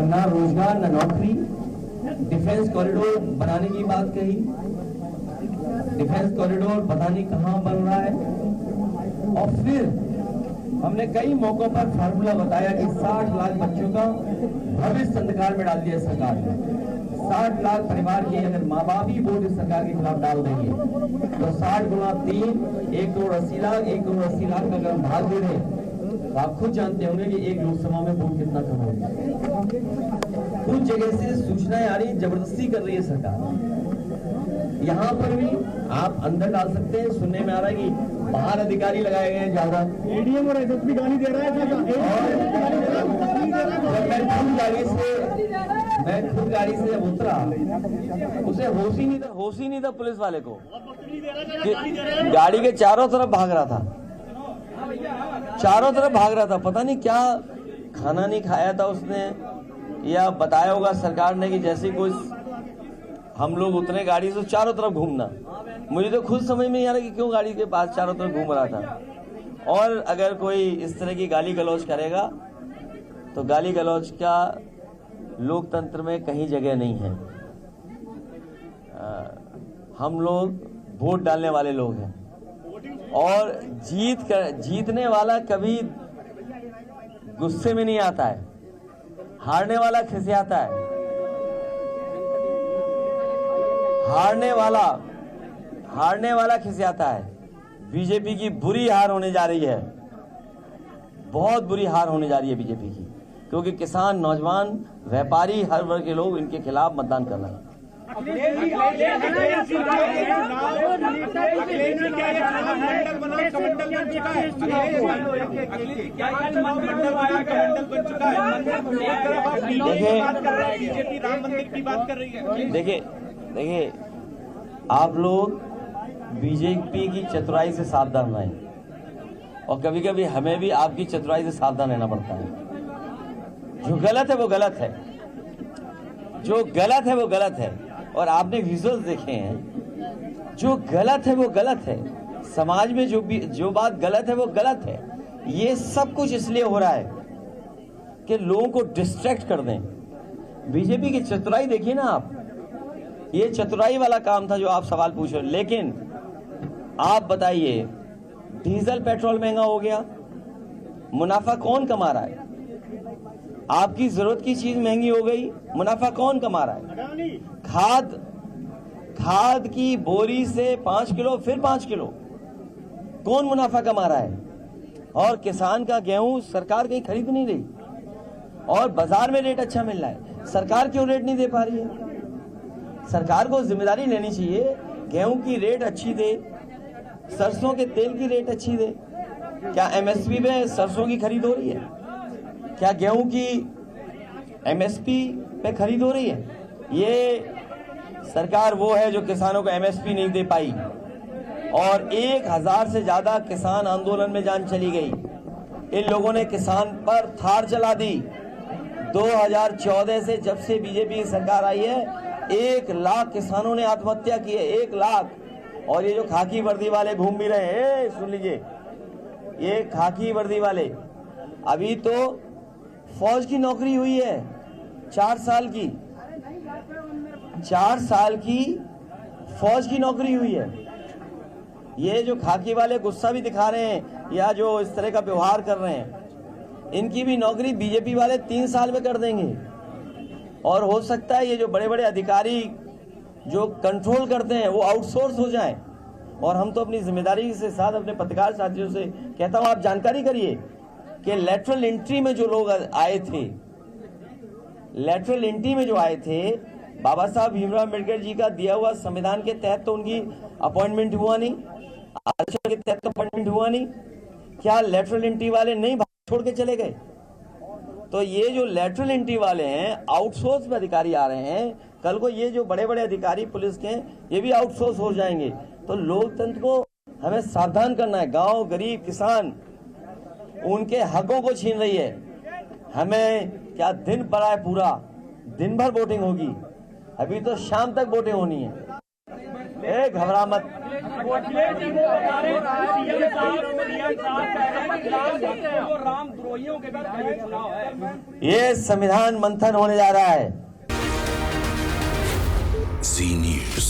ना रोजगार ना नौकरी। डिफेंस कॉरिडोर बनाने की बात कही, डिफेंस कॉरिडोर पता नहीं कहां बन रहा है। और फिर हमने कई मौकों पर फार्मूला बताया कि 60 लाख बच्चों का भविष्य अंधकार में डाल दिया सरकार ने। 60 लाख परिवार के अगर माँ बाप ही वोट इस सरकार के खिलाफ डाल देंगे तो 60 गुना 3, 1 करोड़ 80 लाख, 1 करोड़ 80 लाख का अगर हम भाग दे रहे तो आप खुद जानते होंगे कि एक लोकसभा में वोट कितना कम होगा। कुछ जगह से सूचनाएं आ रही, जबरदस्ती कर रही है सरकार। यहाँ पर भी आप अंदर डाल सकते हैं। सुनने में आ रहा है कि बाहर अधिकारी लगाए गए हैं ज्यादा। एडीएम और एसएसपी गाली दे रहा है। मैं खुद गाड़ी से जब उतरा उसे होश ही नहीं था पुलिस वाले को। गाड़ी के चारों तरफ भाग रहा था, पता नहीं क्या खाना नहीं खाया था उसने, या बताया होगा सरकार ने कि जैसे कोई हम लोग उतरे गाड़ी से चारों तरफ घूमना। मुझे तो खुद समझ में नहीं आ रहा कि क्यों गाड़ी के पास चारों तरफ घूम रहा था। और अगर कोई इस तरह की गाली गलौज करेगा तो गाली गलौज का लोकतंत्र में कहीं जगह नहीं है। हम लोग वोट डालने वाले लोग हैं और जीतने वाला कभी गुस्से में नहीं आता है, हारने वाला खिसियाता है। हारने वाला खिसियाता है। बीजेपी की बुरी हार होने जा रही है, बहुत बुरी हार होने जा रही है बीजेपी की, क्योंकि किसान, नौजवान, व्यापारी, हर वर्ग के लोग इनके खिलाफ मतदान कर रहे हैं। देखिए आप लोग बीजेपी की चतुराई से सावधान रहें और कभी कभी हमें भी आपकी चतुराई से सावधान रहना पड़ता है। जो गलत है वो गलत है, जो गलत है वो गलत है। और आपने विजुअल्स देखे हैं, जो गलत है वो गलत है। समाज में जो बात गलत है वो गलत है। ये सब कुछ इसलिए हो रहा है कि लोगों को डिस्ट्रैक्ट कर दें। बीजेपी की चतुराई देखिए ना आप, ये चतुराई वाला काम था जो आप सवाल पूछ रहे। लेकिन आप बताइए, डीजल पेट्रोल महंगा हो गया, मुनाफा कौन कमा रहा है? आपकी जरूरत की चीज महंगी हो गई, मुनाफा कौन कमा रहा है? खाद की बोरी से 5 किलो फिर 5 किलो, कौन मुनाफा कमा रहा है? और किसान का गेहूं सरकार कहीं खरीद नहीं रही और बाजार में रेट अच्छा मिल रहा है, सरकार क्यों रेट नहीं दे पा रही है? सरकार को जिम्मेदारी लेनी चाहिए, गेहूं की रेट अच्छी दे, सरसों के तेल की रेट अच्छी दे। क्या एमएसपी में सरसों की खरीद हो रही है? क्या गेहूं की एमएसपी पे खरीद हो रही है? ये सरकार वो है जो किसानों को एमएसपी नहीं दे पाई और 1000 से ज्यादा किसान आंदोलन में जान चली गई। इन लोगों ने किसान पर थार चला दी। 2014 से जब से बीजेपी की सरकार आई है, 1 लाख किसानों ने आत्महत्या की है, 1 लाख। और ये जो खाकी वर्दी वाले घूम भी रहे हैं, सुन लीजिए, ये खाकी वर्दी वाले, अभी तो फौज की नौकरी हुई है 4 साल की, 4 साल की फौज की नौकरी हुई है। ये जो खाकी वाले गुस्सा भी दिखा रहे हैं या जो इस तरह का व्यवहार कर रहे हैं, इनकी भी नौकरी बीजेपी वाले 3 साल में कर देंगे। और हो सकता है ये जो बड़े बड़े अधिकारी जो कंट्रोल करते हैं वो आउटसोर्स हो जाएं। और हम तो अपनी जिम्मेदारी के साथ अपने पत्रकार साथियों से कहता हूं, आप जानकारी करिए कि लेटरल एंट्री में जो लोग आए थे, लेटरल एंट्री में जो आए थे, बाबा साहब भीमराव अम्बेडकर जी का दिया हुआ संविधान के तहत तो उनकी अपॉइंटमेंट हुआ नहीं, आरक्षण के तहत तो अपॉइंटमेंट हुआ नहीं। क्या लेटरल एंट्री वाले नहीं छोड़ के चले गए? तो ये जो लेटरल एंट्री वाले हैं, आउटसोर्स में अधिकारी आ रहे हैं, कल को ये जो बड़े बड़े अधिकारी पुलिस के हैं, ये भी आउटसोर्स हो जाएंगे। तो लोकतंत्र को हमें सावधान करना है। गांव, गरीब, किसान उनके हकों को छीन रही है। हमें क्या दिन पड़ा है, पूरा दिन भर वोटिंग होगी, अभी तो शाम तक वोटिंग होनी है। ए घबरा मत। रामद्रोहियों के बीच चुनाव है। ये संविधान मंथन होने जा रहा है। Z News।